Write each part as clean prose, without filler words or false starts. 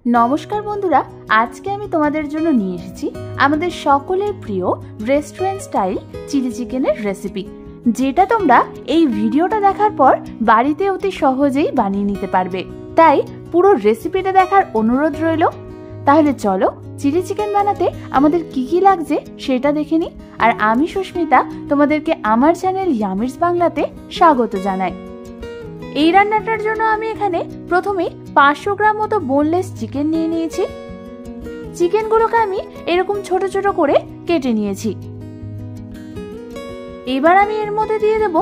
নমস্কার বন্ধুরা, আজকে আমি তোমাদের জন্য নিয়ে এসেছি আমাদের সকলের প্রিয় রেস্টুরেন্ট স্টাইল চিলি চিকেনের রেসিপি, যেটা তোমরা এই ভিডিওটা দেখার পর বাড়িতে অতি সহজেই বানিয়ে নিতে পারবে। তাই পুরো রেসিপিটা দেখার অনুরোধ রইল। তাহলে চলো চিলি চিকেন বানাতে আমাদের কি কি লাগছে সেটা দেখে নিই। আর আমি সুস্মিতা তোমাদেরকে আমার চ্যানেল ইয়ামিরস বাংলাতে স্বাগত জানাই। এই রান্নাটার জন্য আমি এখানে প্রথমে 500 গ্রাম মতো বোনলেস চিকেন নিয়ে নিয়েছি। চিকেনগুলোকে আমি এরকম ছোট ছোট করে কেটে নিয়েছি। এবার আমি এর মধ্যে দিয়ে দেব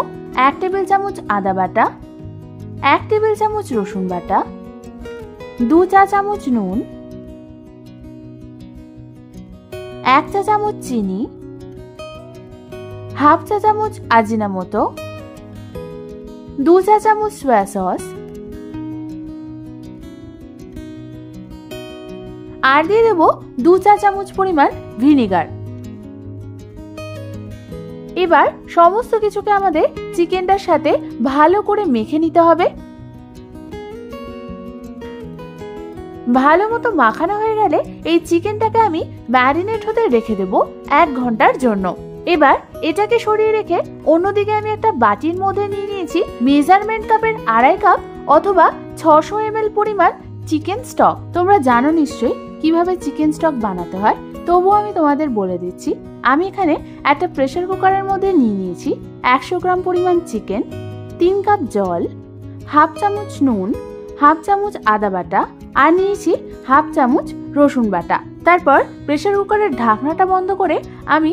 1 টেবিল চামচ আদা বাটা, 1 টেবিল চামচ রসুন বাটা, 2 চা চামচ নুন, 1 চা চামচ চিনি, হাফ চা চামচ আজিনামোটো, 2 চা চামচ সয়া সস আর দিয়ে দেব 2 চা চামচ পরিমাণ ভিনেগার। এবার সমস্ত কিছুকে আমাদের চিকেনটার সাথে ভালো করে মেখে নিতে হবে। ভালো মতো মাখানো হয়ে গেলে এই চিকেনটাকে আমি ম্যারিনেট হতে রেখে দেব 1 ঘন্টার জন্য। এবার এটাকে সরিয়ে রেখে অন্যদিকে আমি একটা বাটির মধ্যে নিয়ে নিয়েছি মেজারমেন্ট কাপের 2.5 কাপ অথবা 600 ml পরিমাণ চিকেন স্টক। তোমরা জানো নিশ্চয়ই কিভাবে চিকেন স্টক বানাতে হয়, তবুও আমি তোমাদের বলে দিচ্ছি। আমি এখানে একটা প্রেসার কুকারের মধ্যে নিয়ে নিয়েছি 100 গ্রাম পরিমাণ চিকেন, 3 কাপ জল, হাফ চামচ নুন, হাফ চামচ আদা বাটা আর নিয়েছি হাফ চামচ রসুন বাটা। তারপর প্রেসার কুকারের ঢাকনাটা বন্ধ করে আমি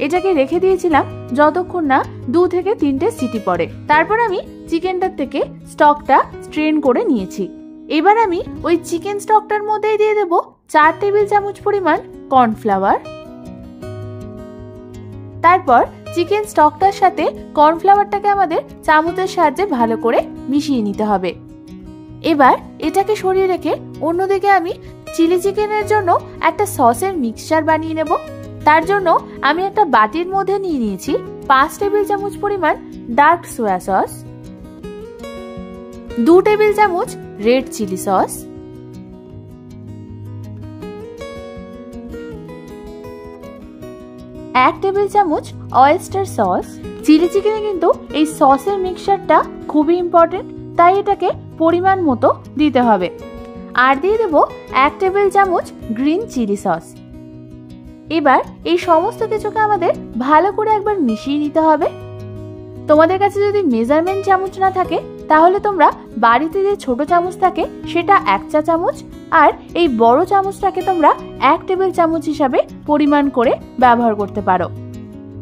এটাকে রেখে দিয়েছিলাম যতক্ষণ না 2 থেকে 3টে সিটি পড়ে। তারপর আমি চিকেনটার থেকে স্টকটা স্ট্রেন করে নিয়েছি। এবার আমি ওই চিকেন স্টকটার মধ্যে দিয়ে দেব 4 টেবিল চামচ পরিমাণ কর্নফ্লাওয়ার। তারপর চিকেন স্টকটার সাথে কর্নফ্লাওয়ারটাকে আমাদের চামচের সাহায্যে ভালো করে মিশিয়ে নিতে হবে। এবার এটাকে সরিয়ে রেখে অন্যদিকে আমি চিলি চিকেনের জন্য একটা সসের মিক্সচার বানিয়ে নেব। তার জন্য আমি একটা বাটির মধ্যে নিয়ে নিয়েছি 5 টেবিল চামচ পরিমাণ ডার্ক সয়া সস, 2 টেবিল চামচ রেড চিলি সস, 1 টেবিল চামচ অয়েস্টার সস। চিলি চিকেনে কিন্তু এই সসের মিক্সচারটা খুবই ইম্পর্টেন্ট, তাই এটাকে পরিমাণ মতো দিতে হবে। আর দিয়ে দেব 1 টেবিল চামচ গ্রিন চিলি সস। এবার এই সমস্ত কিছুকে আমাদের ভালো করে একবার মিশিয়ে নিতে হবে। তোমাদের কাছে যদি মেজারমেন্ট চামচ না থাকে তাহলে তোমরা বাড়িতে যে ছোট চামচ থাকে সেটা 1 চা চামচ আর এই বড় চামচটাকে তোমরা 1 টেবিল চামচ হিসাবে পরিমাণ করে ব্যবহার করতে পারো।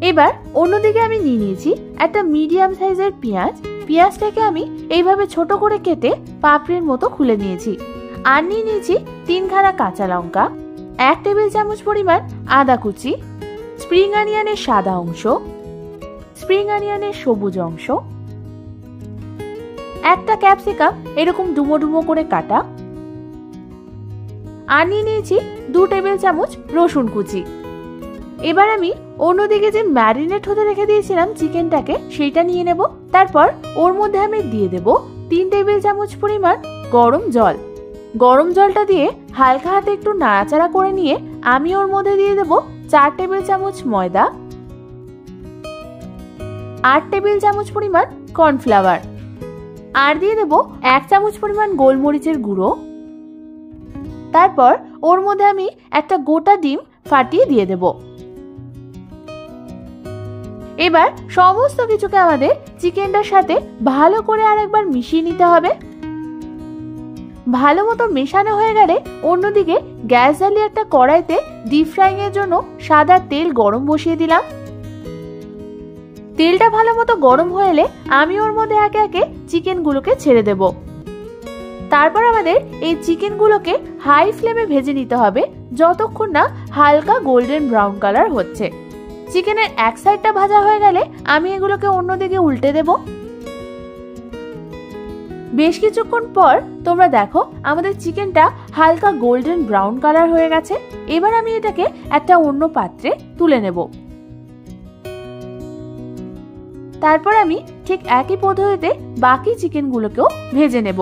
এবার অন্যদিকে আমি নিয়ে নিয়েছি একটা মিডিয়াম সাইজের পেঁয়াজ। পেঁয়াজটাকে আমি এইভাবে ছোট করে কেটে পাপড়ির মতো খুলে নিয়েছি। আর নিয়ে নিয়েছি 3 খানা কাঁচা লঙ্কা, 1 টেবিল চামচ পরিমাণ আদা কুচি, স্প্রিং অনিয়নের সাদা অংশ, স্প্রিং অনিয়নের সবুজ অংশ, একটা ক্যাপসিকাম এরকম ডুমো ডুমো করে কাটা, আর নিয়ে নিয়েছি 2 টেবিল চামচ রসুন কুচি। এবার আমি অন্যদিকে যে ম্যারিনেট হতে রেখে দিয়েছিলাম চিকেনটাকে সেইটা নিয়ে নেব। তারপর ওর মধ্যে আমি দিয়ে দেব 3 টেবিল চামচ পরিমাণ গরম জল। গরম জলটা দিয়ে হালকা হাতে একটু নাড়াচাড়া করে নিয়ে আমি ওর মধ্যে দিয়ে দেব 4 টেবিল চামচ ময়দা, 8 টেবিল চামচ পরিমাণ কর্নফ্লাওয়ার আর দিয়ে দেব 1 চামচ পরিমাণ গোলমরিচের গুঁড়ো। তারপর ওর মধ্যে আমি একটা গোটা ডিম ফাটিয়ে দিয়ে দেব। এবার সমস্ত কিছুকে আমাদের চিকেনটার সাথে ভালো করে আরেকবার মিশিয়ে নিতে হবে। ভালো মতো মেশানো হয়ে গেলে অন্যদিকে গ্যাস জ্বালিয়ে একটা কড়াইতে ডিপ ফ্রাইং এর জন্য সাদা তেল গরম বসিয়ে দিলাম। তেলটা ভালো মতো গরম হয়ে এলে আমি ওর মধ্যে একে একে চিকেনগুলোকে ছেড়ে দেব। তারপর আমাদের এই চিকেনগুলোকে হাই ফ্লেমে ভেজে নিতে হবে যতক্ষণ না হালকা গোল্ডেন ব্রাউন কালার হচ্ছে। চিকেনের এক সাইডটা ভাজা হয়ে গেলে আমি এগুলোকে অন্যদিকে উল্টে দেব। বেশ কিছুক্ষণ পর তোমরা দেখো আমাদের চিকেনটা হালকা গোল্ডেন ব্রাউন কালার হয়ে গেছে। এবার আমি এটাকে একটা অন্য পাত্রে তুলে নেব। তারপর আমি ঠিক একই পদ্ধতিতে বাকি চিকেনগুলোকেও ভেজে নেব।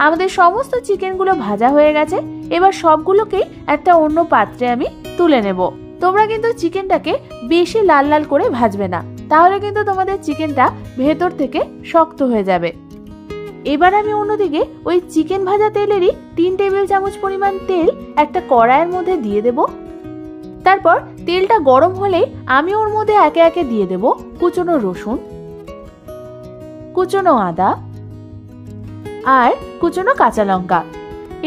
আমাদের সমস্ত চিকেনগুলো ভাজা হয়ে গেছে। এবার সবগুলোকেই একটা অন্য পাত্রে আমি তুলে নেব। তোমরা কিন্তু চিকেনটাকে বেশি লাল লাল করে ভাজবে না, তাহলে কিন্তু তোমাদের চিকেনটা ভেতর থেকে শক্ত হয়ে যাবে। এবার আমি অন্যদিকে ওই চিকেন ভাজা তেলেরই 3 টেবিল চামচ পরিমাণ তেল একটা কড়াইয়ের মধ্যে দিয়ে দেব। তারপর তেলটা গরম হলেই আমি ওর মধ্যে একে একে দিয়ে দেব কুচনো রসুন, কুচনো আদা আর কুচনো কাঁচা লঙ্কা।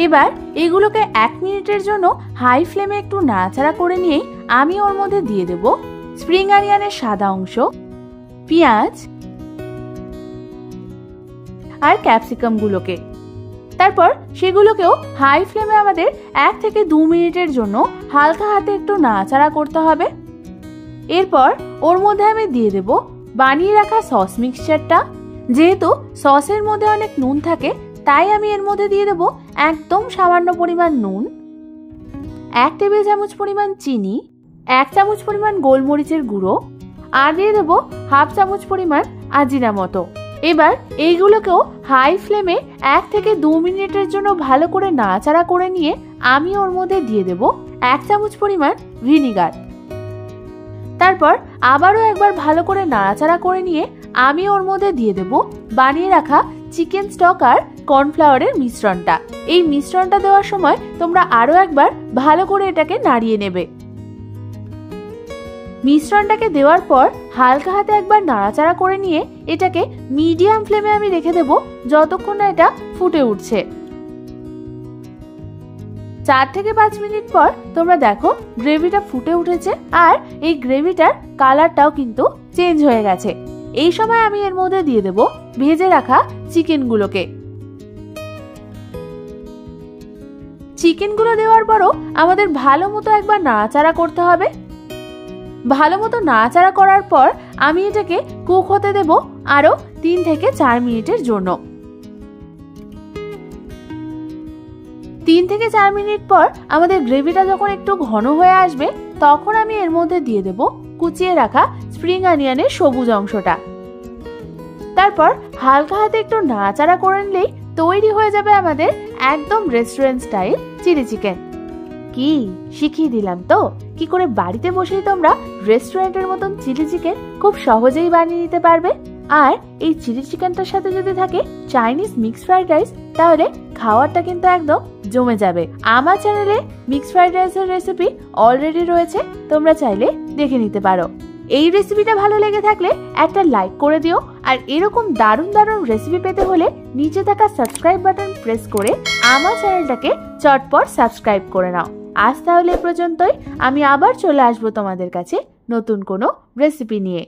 এবার এগুলোকে 1 মিনিটের জন্য হাই ফ্লেমে একটু নাড়াচাড়া করে নিয়ে আমি ওর মধ্যে দিয়ে দেব স্প্রিং অনিয়নের সাদা অংশ, পেঁয়াজ আর ক্যাপসিকাম গুলোকে। তারপর সেগুলোকেও হাই ফ্লেমে আমাদের 1 থেকে 2 মিনিটের জন্য হালকা হাতে একটু নাড়াচাড়া করতে হবে। এরপর ওর মধ্যে আমি দিয়ে দেব বানিয়ে রাখা সস মিক্সচারটা। যেহেতু সসের মধ্যে অনেক নুন থাকে, তাই আমি এর মধ্যে দিয়ে দেব একদম সামান্য পরিমাণ নুন, 1 টেবিল চামচ পরিমাণ চিনি, 1 চামচ পরিমাণ গোলমরিচের গুঁড়ো আর দিয়ে দেব হাফ চামচ পরিমাণ আজিনামোটো। এবার এইগুলোকেও হাই ফ্লেমে 1 থেকে 2 মিনিটের জন্য ভালো করে নাড়াচাড়া করে নিয়ে আমি ওর মধ্যে দিয়ে দেব 1 চামচ পরিমাণ ভিনিগার। তারপর আবারও একবার ভালো করে নাড়াচাড়া করে নিয়ে আমি ওর মধ্যে দিয়ে দেব বানিয়ে রাখা চিকেন স্টক আর কর্নফ্লাওয়ারের মিশ্রণটা। এই মিশ্রণটা দেওয়ার সময় তোমরা আরো একবার ভালো করে এটাকে নাড়িয়ে নেবে। মিশ্রণটাকে দেওয়ার পর হালকা হাতে একবার নাড়াচাড়া করে নিয়ে এটাকে মিডিয়াম ফ্লেমে আমি রেখে দেব যতক্ষণ না এটা ফুটে উঠছে। 4 থেকে 5 মিনিট পর তোমরা দেখো গ্রেভিটা ফুটে উঠেছে আর এই গ্রেভিটার কালারটাও কিন্তু চেঞ্জ হয়ে গেছে। এই সময় আমি এর মধ্যে দিয়ে দেব ভেজে রাখা চিকেনগুলোকে। চিকেনগুলো দেওয়ার পরও আমাদের ভালো মতো একবার নাড়াচাড়া করতে হবে। ভালো মতো নাড়াচাড়া করার পর আমি এটাকে কুক হতে দেব আরো 3 থেকে 4 মিনিটের জন্য। 3 থেকে 4 মিনিট পর আমাদের গ্রেভিটা যখন একটু ঘন হয়ে আসবে, তখন আমি এর মধ্যে দিয়ে দেব কুচিয়ে রাখা স্প্রিং অনিয়নের সবুজ অংশটা। তারপর হালকা হাতে একটু নাড়াচাড়া করে নিলেই তৈরি হয়ে যাবে আমাদের একদম রেস্টুরেন্ট স্টাইল চিলি চিকেন। কি শিখিয়ে দিলাম তো কি করে বাড়িতে বসেই তোমরা রেস্টুরেন্টের মতন চিলি চিকেন খুব সহজেই বানিয়ে নিতে পারবে। আর এই চিলি চিকেনটার সাথে যদি থাকে চাইনিজ মিক্সড ফ্রাইড রাইস, তাহলে খাওয়ারটা কিন্তু একদম জমে যাবে। আমার চ্যানেলে মিক্সড ফ্রাইড রাইসের রেসিপি অলরেডি রয়েছে, তোমরা চাইলে দেখে নিতে পারো। এই রেসিপিটা ভালো লেগে থাকলে একটা লাইক করে দিও। আর এরকম দারুণ দারুণ রেসিপি পেতে হলে নিচে থাকা সাবস্ক্রাইব বাটন প্রেস করে আমার চ্যানেলটাকে চটপট সাবস্ক্রাইব করে নাও। আজ তাহলে এ পর্যন্তই। আমি আবার চলে আসবো তোমাদের কাছে নতুন কোনো রেসিপি নিয়ে।